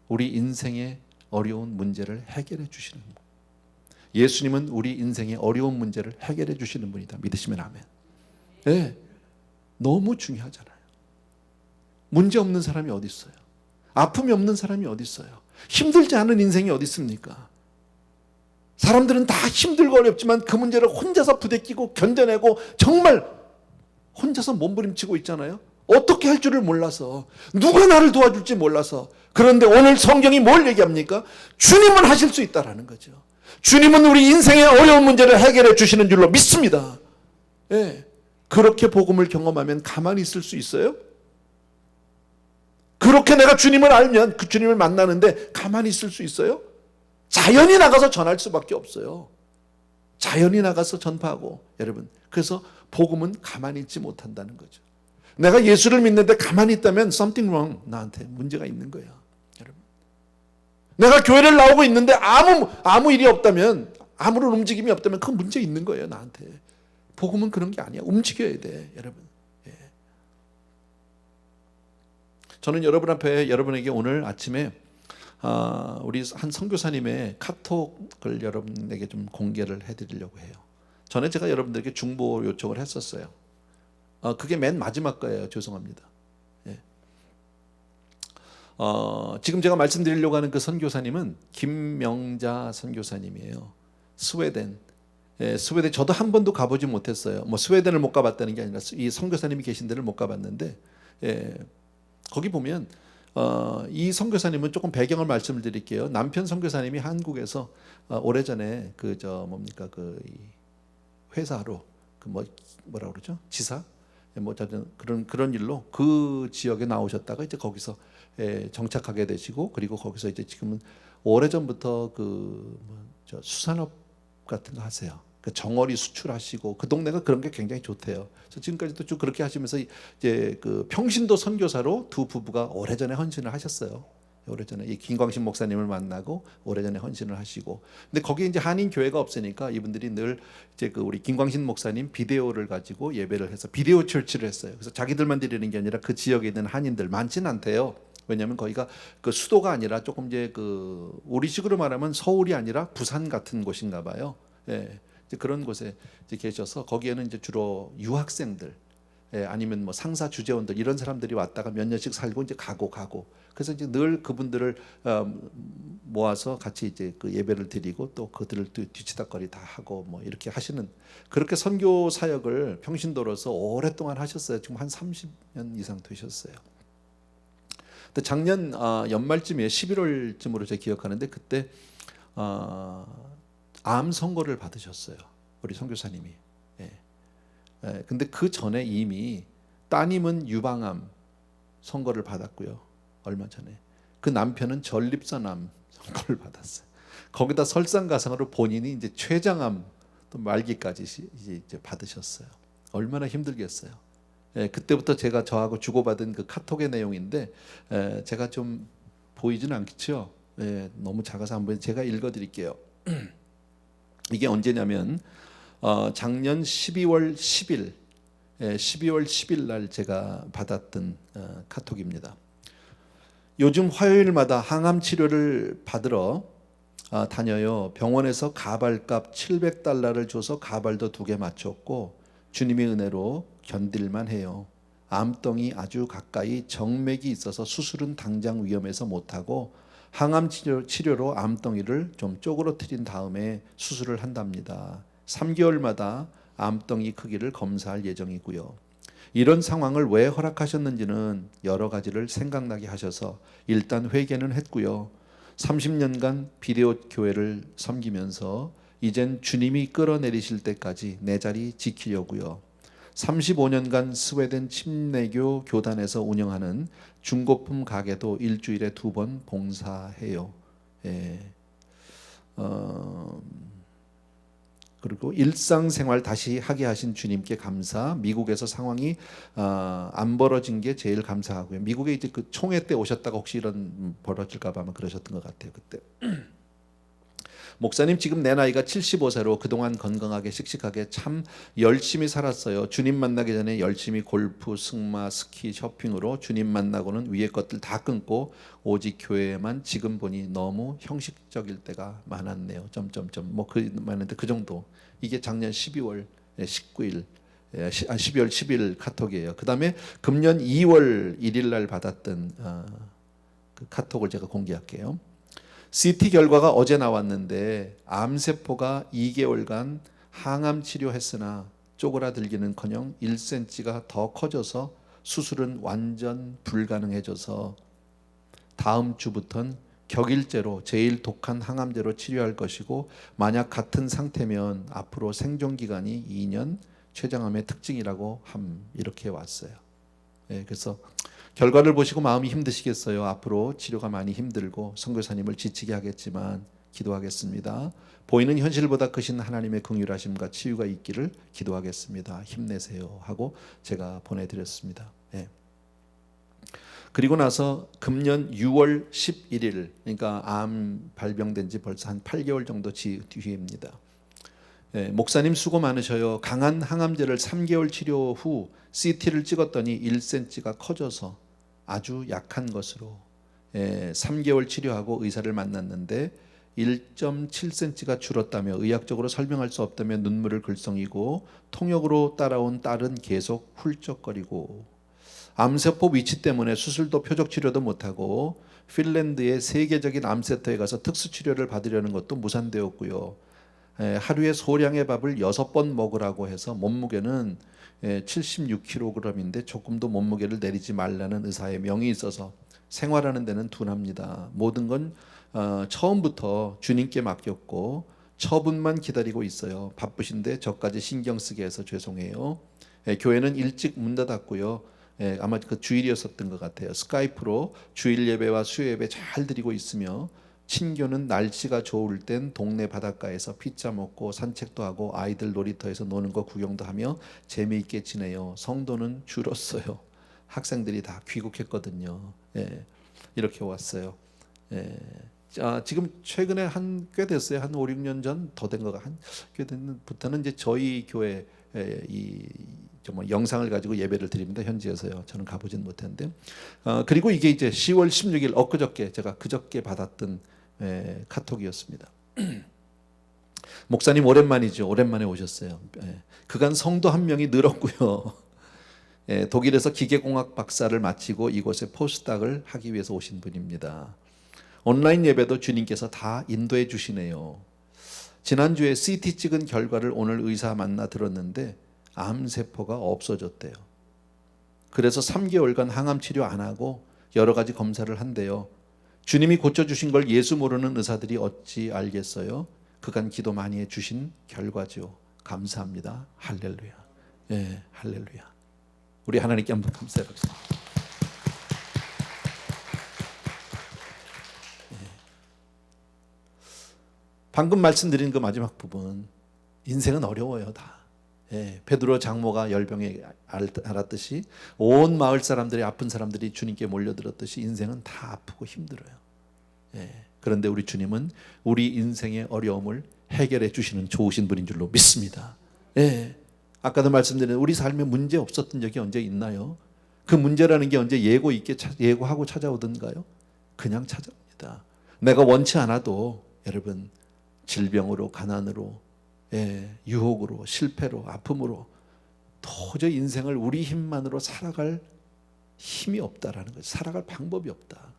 우리 인생의 어려운 문제를 해결해 주시는 분. 예수님은 우리 인생의 어려운 문제를 해결해 주시는 분이다. 믿으시면 아멘. 네, 너무 중요하잖아요. 문제 없는 사람이 어디 있어요? 아픔이 없는 사람이 어디 있어요? 힘들지 않은 인생이 어디 있습니까? 사람들은 다 힘들고 어렵지만 그 문제를 혼자서 부대끼고 견뎌내고 정말 혼자서 몸부림치고 있잖아요. 어떻게 할 줄을 몰라서, 누가 나를 도와줄지 몰라서. 그런데 오늘 성경이 뭘 얘기합니까? 주님은 하실 수 있다라는 거죠. 주님은 우리 인생의 어려운 문제를 해결해 주시는 줄로 믿습니다. 예. 그렇게 복음을 경험하면 가만히 있을 수 있어요? 그렇게 내가 주님을 알면, 그 주님을 만나는데 가만히 있을 수 있어요? 자연히 나가서 전할 수밖에 없어요. 자연히 나가서 전파하고. 여러분, 그래서 복음은 가만히 있지 못한다는 거죠. 내가 예수를 믿는데 가만히 있다면 something wrong, 나한테 문제가 있는 거야. 여러분, 내가 교회를 나오고 있는데 아무 일이 없다면, 아무런 움직임이 없다면 그 문제 있는 거예요, 나한테. 복음은 그런 게 아니야. 움직여야 돼, 여러분. 예. 저는 여러분에게 오늘 아침에 우리 한 선교사님의 카톡을 여러분에게 좀 공개를 해드리려고 해요. 전에 제가 여러분들에게 중보 요청을 했었어요. 그게 맨 마지막 거예요. 죄송합니다. 예. 지금 제가 말씀드리려고 하는 그 선교사님은 김명자 선교사님이에요. 스웨덴. 예, 스웨덴 저도 한 번도 가보지 못했어요. 뭐 스웨덴을 못 가봤다는 게 아니라 이 선교사님이 계신 데를 못 가봤는데, 예, 거기 보면 이 선교사님은 조금 배경을 말씀을 드릴게요. 남편 선교사님이 한국에서 오래전에 그 회사로 뭐라 그러죠? 지사? 뭐 그런 일로 그 지역에 나오셨다가 이제 거기서 정착하게 되시고, 그리고 거기서 이제 지금은 오래전부터 수산업 같은 거 하세요. 그 정어리 수출하시고, 그 동네가 그런 게 굉장히 좋대요. 그래서 지금까지도 쭉 그렇게 하시면서 이제 그 평신도 선교사로 두 부부가 오래전에 헌신을 하셨어요. 오래전에 이 김광신 목사님을 만나고 오래전에 헌신을 하시고, 근데 거기에 이제 한인 교회가 없으니까 이분들이 늘 이제 그 우리 김광신 목사님 비데오를 가지고 예배를 해서 비데오 처치를 했어요. 그래서 자기들만 드리는 게 아니라 그 지역에 있는 한인들 많지는 않대요. 왜냐하면 거기가 그 수도가 아니라 조금 이제 그 우리식으로 말하면 서울이 아니라 부산 같은 곳인가 봐요. 예, 이제 그런 곳에 이제 계셔서 거기에는 이제 주로 유학생들, 예, 아니면 뭐 상사 주재원들 이런 사람들이 왔다가 몇 년씩 살고 이제 가고. 그래서 이제 늘 그분들을 모아서 같이 이제 그 예배를 드리고 또 그들을 뒤치다거리 다 하고 뭐 이렇게 하시는, 그렇게 선교 사역을 평신도로서 오랫동안 하셨어요. 지금 한 30년 이상 되셨어요. 근데 작년 연말쯤에 11월쯤으로 제가 기억하는데 그때 암 선고를 받으셨어요. 우리 선교사님이. 예. 근데 그 전에 이미 따님은 유방암 선고를 받았고요. 얼마 전에 그 남편은 전립선암 선고를 받았어요. 거기다 설상가상으로 본인이 이제 췌장암 또 말기까지 이제 받으셨어요. 얼마나 힘들겠어요. 예, 그때부터 제가 저하고 주고받은 그 카톡의 내용인데, 제가 좀 보이지는 않겠죠. 예, 너무 작아서 한번 제가 읽어드릴게요. 이게 언제냐면 작년 12월 10일 12월 10일 날 제가 받았던 카톡입니다. 요즘 화요일마다 항암 치료를 받으러 다녀요. 병원에서 가발값 700달러를 줘서 가발도 2개 맞췄고 주님의 은혜로 견딜만 해요. 암덩이 아주 가까이 정맥이 있어서 수술은 당장 위험해서 못하고 항암 치료로 암덩이를 좀 쪼그러뜨린 다음에 수술을 한답니다. 3개월마다 암덩이 크기를 검사할 예정이고요. 이런 상황을 왜 허락하셨는지는 여러 가지를 생각나게 하셔서 일단 회개는 했고요. 30년간 비데오 교회를 섬기면서 이젠 주님이 끌어내리실 때까지 내 자리 지키려고요. 35년간 스웨덴 침례교 교단에서 운영하는 중고품 가게도 일주일에 2번 봉사해요. 예. 그리고 일상생활 다시 하게 하신 주님께 감사. 미국에서 상황이 안 벌어진 게 제일 감사하고요. 미국에 이제 그 총회 때 오셨다가 혹시 이런 벌어질까봐 아마 그러셨던 것 같아요. 그때. 목사님 지금 내 나이가 75세로 그동안 건강하게 씩씩하게 참 열심히 살았어요. 주님 만나기 전에 열심히 골프, 승마, 스키, 쇼핑으로 주님 만나고는 위의 것들 다 끊고 오직 교회에만 지금 보니 너무 형식적일 때가 많았네요. 점점점 뭐그 많은데 그 정도. 이게 작년 12월 19일 12월 10일 카톡이에요. 그다음에 금년 2월 1일 날 받았던 그 카톡을 제가 공개할게요. CT 결과가 어제 나왔는데 암세포가 2개월간 항암 치료했으나 쪼그라들기는커녕 1cm가 더 커져서 수술은 완전 불가능해져서 다음 주부터는 격일제로 제일 독한 항암제로 치료할 것이고 만약 같은 상태면 앞으로 생존 기간이 2년, 췌장암의 특징이라고 이렇게 왔어요. 그래서 결과를 보시고 마음이 힘드시겠어요. 앞으로 치료가 많이 힘들고 선교사님을 지치게 하겠지만 기도하겠습니다. 보이는 현실보다 크신 하나님의 긍휼하심과 치유가 있기를 기도하겠습니다. 힘내세요 하고 제가 보내드렸습니다. 그리고 나서 금년 6월 11일 그러니까 암 발병된 지 벌써 한 8개월 정도 뒤입니다. 목사님 수고 많으셔요. 강한 항암제를 3개월 치료 후 CT를 찍었더니 1cm가 커져서 아주 약한 것으로 3개월 치료하고 의사를 만났는데 1.7cm가 줄었다며 의학적으로 설명할 수 없다며 눈물을 글썽이고 통역으로 따라온 딸은 계속 훌쩍거리고 암세포 위치 때문에 수술도 표적 치료도 못하고 핀란드의 세계적인 암센터에 가서 특수치료를 받으려는 것도 무산되었고요. 하루에 소량의 밥을 6번 먹으라고 해서 몸무게는 76kg인데 조금도 몸무게를 내리지 말라는 의사의 명이 있어서 생활하는 데는 둔합니다. 모든 건 처음부터 주님께 맡겼고 처분만 기다리고 있어요. 바쁘신데 저까지 신경 쓰게 해서 죄송해요. 교회는 일찍 문 닫았고요. 아마 그 주일이었었던 것 같아요. 스카이프로 주일 예배와 수요 예배 잘 드리고 있으며 친교는 날씨가 좋을 땐 동네 바닷가에서 피자 먹고 산책도 하고 아이들 놀이터에서 노는 거 구경도 하며 재미있게 지내요. 성도는 줄었어요. 학생들이 다 귀국했거든요. 이렇게 왔어요. 지금 최근에 꽤 됐어요. 한 5, 6년 전 더 된 거가 꽤 됐는부터는 이제 저희 교회 정말 영상을 가지고 예배를 드립니다. 현지에서요. 저는 가보진 못했는데. 그리고 이게 이제 10월 16일 엊그저께 제가 그저께 받았던 카톡이었습니다. 목사님 오랜만이죠. 오랜만에 오셨어요. 그간 성도 한 명이 늘었고요. 독일에서 기계공학 박사를 마치고 이곳에 포스닥을 하기 위해서 오신 분입니다. 온라인 예배도 주님께서 다 인도해 주시네요. 지난주에 CT 찍은 결과를 오늘 의사 만나 들었는데 암세포가 없어졌대요. 그래서 3개월간 항암 치료 안 하고 여러 가지 검사를 한대요. 주님이 고쳐주신 걸 예수 모르는 의사들이 어찌 알겠어요? 그간 기도 많이 해주신 결과죠. 감사합니다. 할렐루야. 할렐루야. 우리 하나님께 한번 감사합시다. 방금 말씀드린 그 마지막 부분, 인생은 어려워요. 다. 베드로 장모가 열병에 앓았듯이 온 마을 사람들이 아픈 사람들이 주님께 몰려들었듯이 인생은 다 아프고 힘들어요. 그런데 우리 주님은 우리 인생의 어려움을 해결해 주시는 좋으신 분인 줄로 믿습니다. 아까도 말씀드린 우리 삶에 문제 없었던 적이 언제 있나요? 그 문제라는 게 언제 예고하고 찾아오던가요? 그냥 찾아옵니다. 내가 원치 않아도 여러분 질병으로 가난으로 유혹으로 실패로 아픔으로 도저히 인생을 우리 힘만으로 살아갈 힘이 없다라는 거죠. 살아갈 방법이 없다.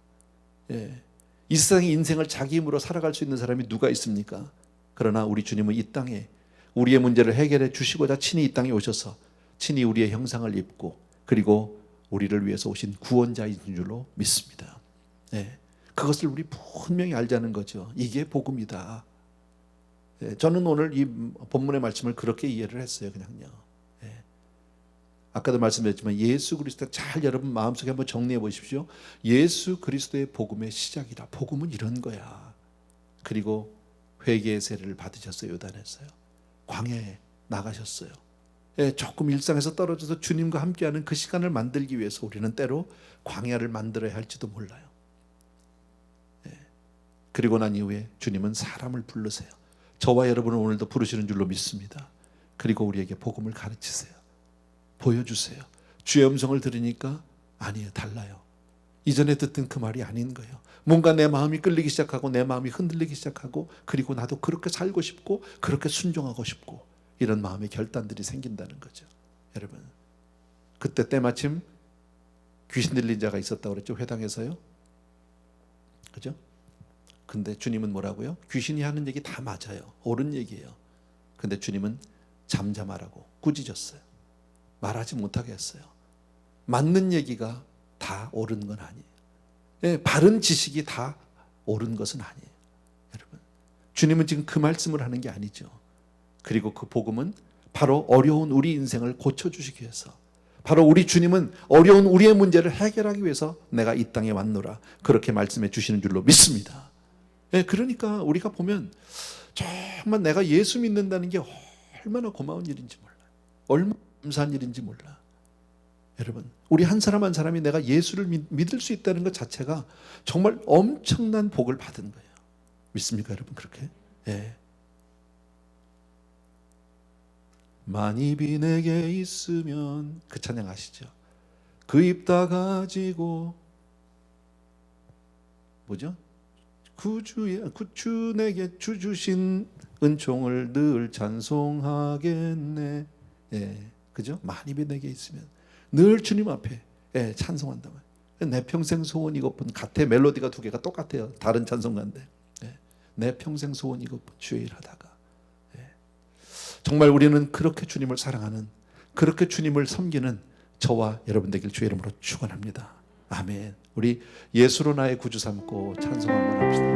이 세상의 인생을 자기 힘으로 살아갈 수 있는 사람이 누가 있습니까? 그러나 우리 주님은 이 땅에 우리의 문제를 해결해 주시고자 친히 이 땅에 오셔서 친히 우리의 형상을 입고 그리고 우리를 위해서 오신 구원자인 줄로 믿습니다. 그것을 우리 분명히 알자는 거죠. 이게 복음이다. 저는 오늘 이 본문의 말씀을 그렇게 이해를 했어요. 그냥요. 아까도 말씀드렸지만 예수 그리스도 잘 여러분 마음속에 한번 정리해 보십시오. 예수 그리스도의 복음의 시작이다. 복음은 이런 거야. 그리고 회개의 세례를 받으셨어요. 요단에서요. 광야에 나가셨어요. 예, 조금 일상에서 떨어져서 주님과 함께하는 그 시간을 만들기 위해서 우리는 때로 광야를 만들어야 할지도 몰라요. 예. 그리고 난 이후에 주님은 사람을 부르세요. 저와 여러분을 오늘도 부르시는 줄로 믿습니다. 그리고 우리에게 복음을 가르치세요. 보여주세요. 주의 음성을 들으니까 아니에요, 달라요. 이전에 듣던 그 말이 아닌 거예요. 뭔가 내 마음이 끌리기 시작하고 내 마음이 흔들리기 시작하고, 그리고 나도 그렇게 살고 싶고 그렇게 순종하고 싶고, 이런 마음의 결단들이 생긴다는 거죠. 여러분, 그때 때마침 귀신 들린 자가 있었다고 그랬죠, 회당에서요. 그죠? 근데 주님은 뭐라고요? 귀신이 하는 얘기 다 맞아요. 옳은 얘기예요. 근데 주님은 잠잠하라고 꾸짖었어요. 말하지 못하게 했어요. 맞는 얘기가 다 옳은 건 아니에요. 예, 바른 지식이 다 옳은 것은 아니에요. 여러분, 주님은 지금 그 말씀을 하는 게 아니죠. 그리고 그 복음은 바로 어려운 우리 인생을 고쳐주시기 위해서, 바로 우리 주님은 어려운 우리의 문제를 해결하기 위해서 내가 이 땅에 왔노라, 그렇게 말씀해 주시는 줄로 믿습니다. 예, 그러니까 우리가 보면 정말 내가 예수 믿는다는 게 얼마나 고마운 일인지 몰라요. 얼마나 감사한 일인지 몰라. 여러분, 우리 한 사람 한 사람이 내가 예수를 믿을 수 있다는 것 자체가 정말 엄청난 복을 받은 거예요. 믿습니까, 여러분? 그렇게? 예. 만입이 내게 있으면, 그 찬양 아시죠? 그 입 다 가지고, 뭐죠? 주 내게 주 주신 은총을 늘 찬송하겠네. 예, 그죠? 만입이 내게 있으면 늘 주님 앞에, 예, 찬송한다면, 내 평생 소원 이것뿐. 같아, 멜로디가 두 개가 똑같아요. 다른 찬송가인데, 예, 내 평생 소원 이것뿐. 주의 일하다가. 예. 정말 우리는 그렇게 주님을 사랑하는, 그렇게 주님을 섬기는 저와 여러분 되길 주의 이름으로 축원합니다. 아멘. 우리 예수로 나의 구주 삼고 찬송 한번 합시다.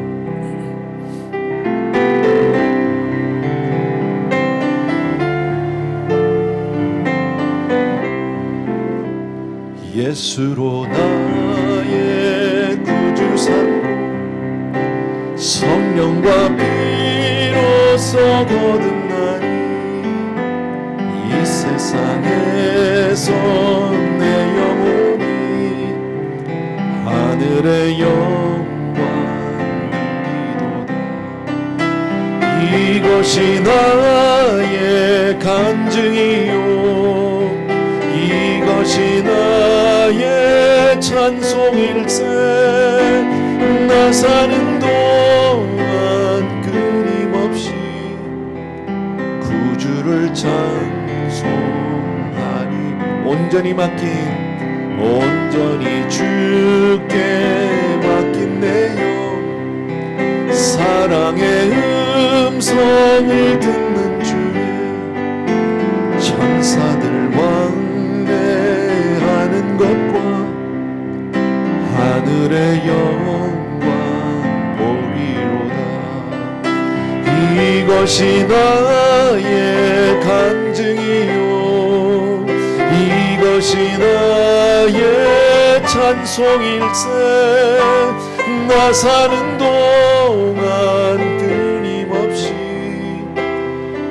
예수로 나의 구주 삼고 성령과 피로써 거듭나니, 이 세상에서 내 영혼이 하늘의 영광 누리도다. 이것이 나의 간증이요, 이것이 나의 찬송일세. 나 사는 동안 끊임없이 구주를 찬송하리. 온전히 주께 맡긴 내 영, 사랑의 음성을 듣는 주의 천사들 왕래하는 것과 하늘의 영광 보리로다. 이것이 나의 간증이요, 이것이 나의 찬송일세. 나 사는 동안 끊임없이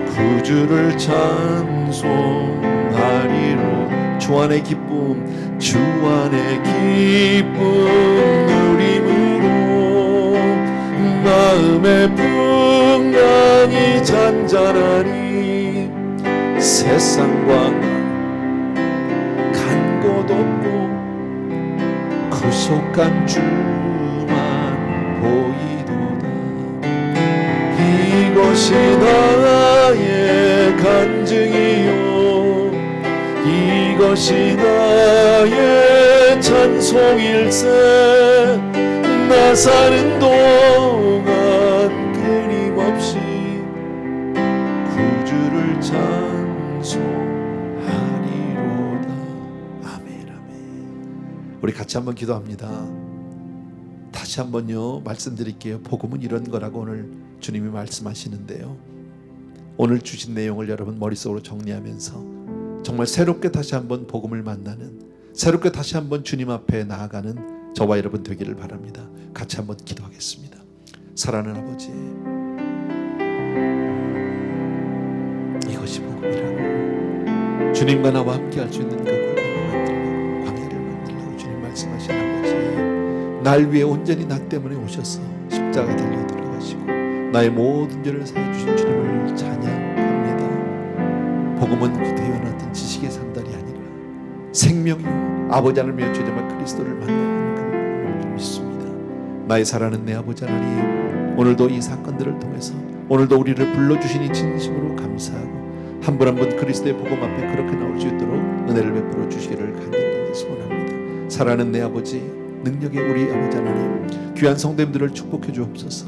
구주를 찬송하리로. 주 안의 기쁨, 주 안의 기쁨 누림으로 마음의 풍랑이 잔잔하니, 세상과 간 곳 없고 구속한 주만 보이도다. 이것이 나의 간증이요, 이것이 나의 찬송일세. 나 사는 동안 끊임없이 구주를 찬송하리로다. 아멘, 아멘. 우리 같이 한번 기도합니다. 다시 한번요 말씀드릴게요. 복음은 이런 거라고 오늘 주님이 말씀하시는데요, 오늘 주신 내용을 여러분 머릿속으로 정리하면서 정말 새롭게 다시 한번 복음을 만나는, 새롭게 다시 한번 주님 앞에 나아가는 저와 여러분 되기를 바랍니다. 같이 한번 기도하겠습니다. 사랑하는 아버지, 이것이 복음이라고, 주님과 나와 함께 할 수 있는 그 골방을 만들고 광야를 만들라고 주님 말씀하신 아버지, 날 위해 온전히 나 때문에 오셔서 십자가 달려 돌아가시고 나의 모든 죄를 사해 주신 주님을 찬양합니다. 복음은 그 태어났던 지식의 산달이 아니라 생명이요 아버지 하나님의 주제만 그리스도를 만나는 그런 복음을 믿습니다. 나의 사랑하는 내 아버지 하나님, 오늘도 이 사건들을 통해서 오늘도 우리를 불러주시니 진심으로 감사하고 한 분 한 분 그리스도의 복음 앞에 그렇게 나올 수 있도록 은혜를 베풀어 주시기를 간절히 소원합니다. 사랑하는 내 아버지, 능력의 우리 아버지 하나님, 귀한 성도님들을 축복해 주옵소서.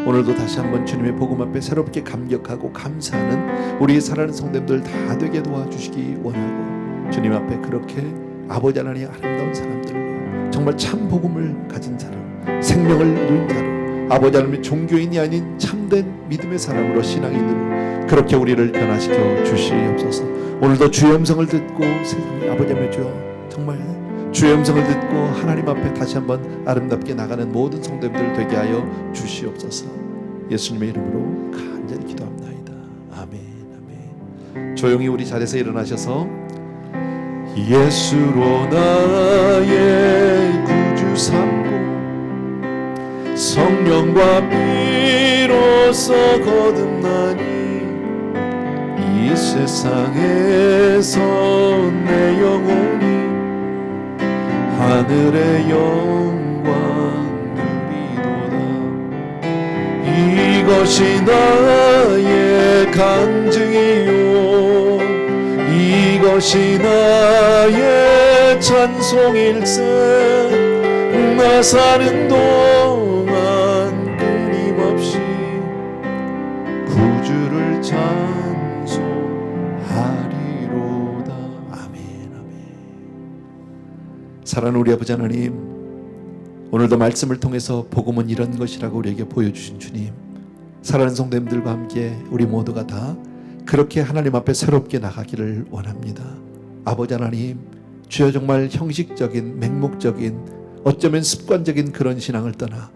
오늘도 다시 한번 주님의 복음 앞에 새롭게 감격하고 감사하는 우리 사랑하는 성도님들 다 되게 도와주시기 원하고, 주님 앞에 그렇게 아버지 하나님의 아름다운 사람들로 정말 참 복음을 가진 사람, 생명을 누린 자로, 아버지 하나님의 종교인이 아닌 참된 믿음의 사람으로, 신앙인으로 그렇게 우리를 변화시켜 주시옵소서. 오늘도 주의 음성을 듣고 세상에 아버지 하나님의 주여 정말 주의 음성을 듣고 하나님 앞에 다시 한번 아름답게 나가는 모든 성도님들 되게 하여 주시옵소서. 예수님의 이름으로 간절히 기도합나이다. 아멘, 아멘. 조용히 우리 자리에서 일어나셔서 예수로 나의 구주 삼고 성령과 피로써 거듭나니 이 세상에서 내 영혼이 하늘의 영광 누리도다. 이것이 나의 간증이요 이것이 나의 찬송일세. 나 사는 동안 끊임없이 구주를 찬송하리로다. 아멘, 아멘. 사랑하는 우리 아버지 하나님, 오늘도 말씀을 통해서 복음은 이런 것이라고 우리에게 보여주신 주님, 사랑하는 성도님들과 함께 우리 모두가 다 그렇게 하나님 앞에 새롭게 나가기를 원합니다. 아버지 하나님, 주여 정말 형식적인 맹목적인 어쩌면 습관적인 그런 신앙을 떠나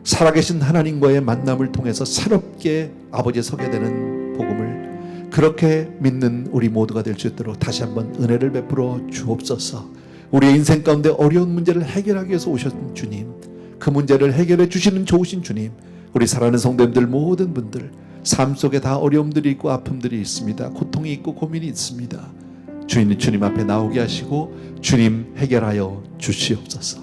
살아계신 하나님과의 만남을 통해서 새롭게 아버지에 서게 되는 복음을 그렇게 믿는 우리 모두가 될 수 있도록 다시 한번 은혜를 베풀어 주옵소서. 우리의 인생 가운데 어려운 문제를 해결하기 위해서 오셨던 주님, 그 문제를 해결해 주시는 좋으신 주님, 우리 사랑하는 성도님들 모든 분들 삶 속에 다 어려움들이 있고 아픔들이 있습니다. 고통이 있고 고민이 있습니다. 주님 앞에 나오게 하시고 주님 해결하여 주시옵소서.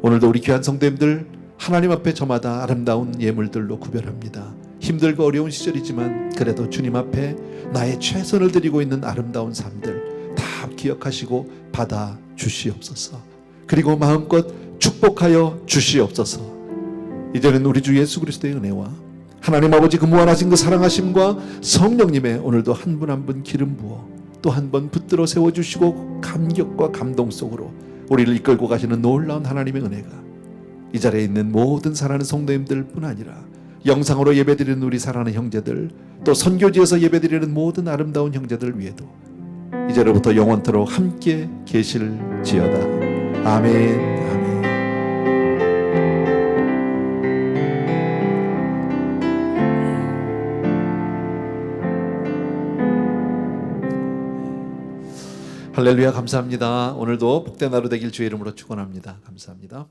오늘도 우리 귀한 성도님들 하나님 앞에 저마다 아름다운 예물들로 구별합니다. 힘들고 어려운 시절이지만 그래도 주님 앞에 나의 최선을 드리고 있는 아름다운 삶들 다 기억하시고 받아 주시옵소서. 그리고 마음껏 축복하여 주시옵소서. 이제는 우리 주 예수 그리스도의 은혜와 하나님 아버지 그 무한하신 그 사랑하심과 성령님의 오늘도 한 분 한 분 기름 부어 또 한 번 붙들어 세워주시고 감격과 감동 속으로 우리를 이끌고 가시는 놀라운 하나님의 은혜가 이 자리에 있는 모든 사랑하는 성도님들 뿐 아니라 영상으로 예배드리는 우리 사랑하는 형제들, 또 선교지에서 예배드리는 모든 아름다운 형제들 위에도 이제로부터 영원토록 함께 계실지어다. 아멘, 아멘. 할렐루야, 감사합니다. 오늘도 복된 하루 되길 주의 이름으로 축원합니다. 감사합니다.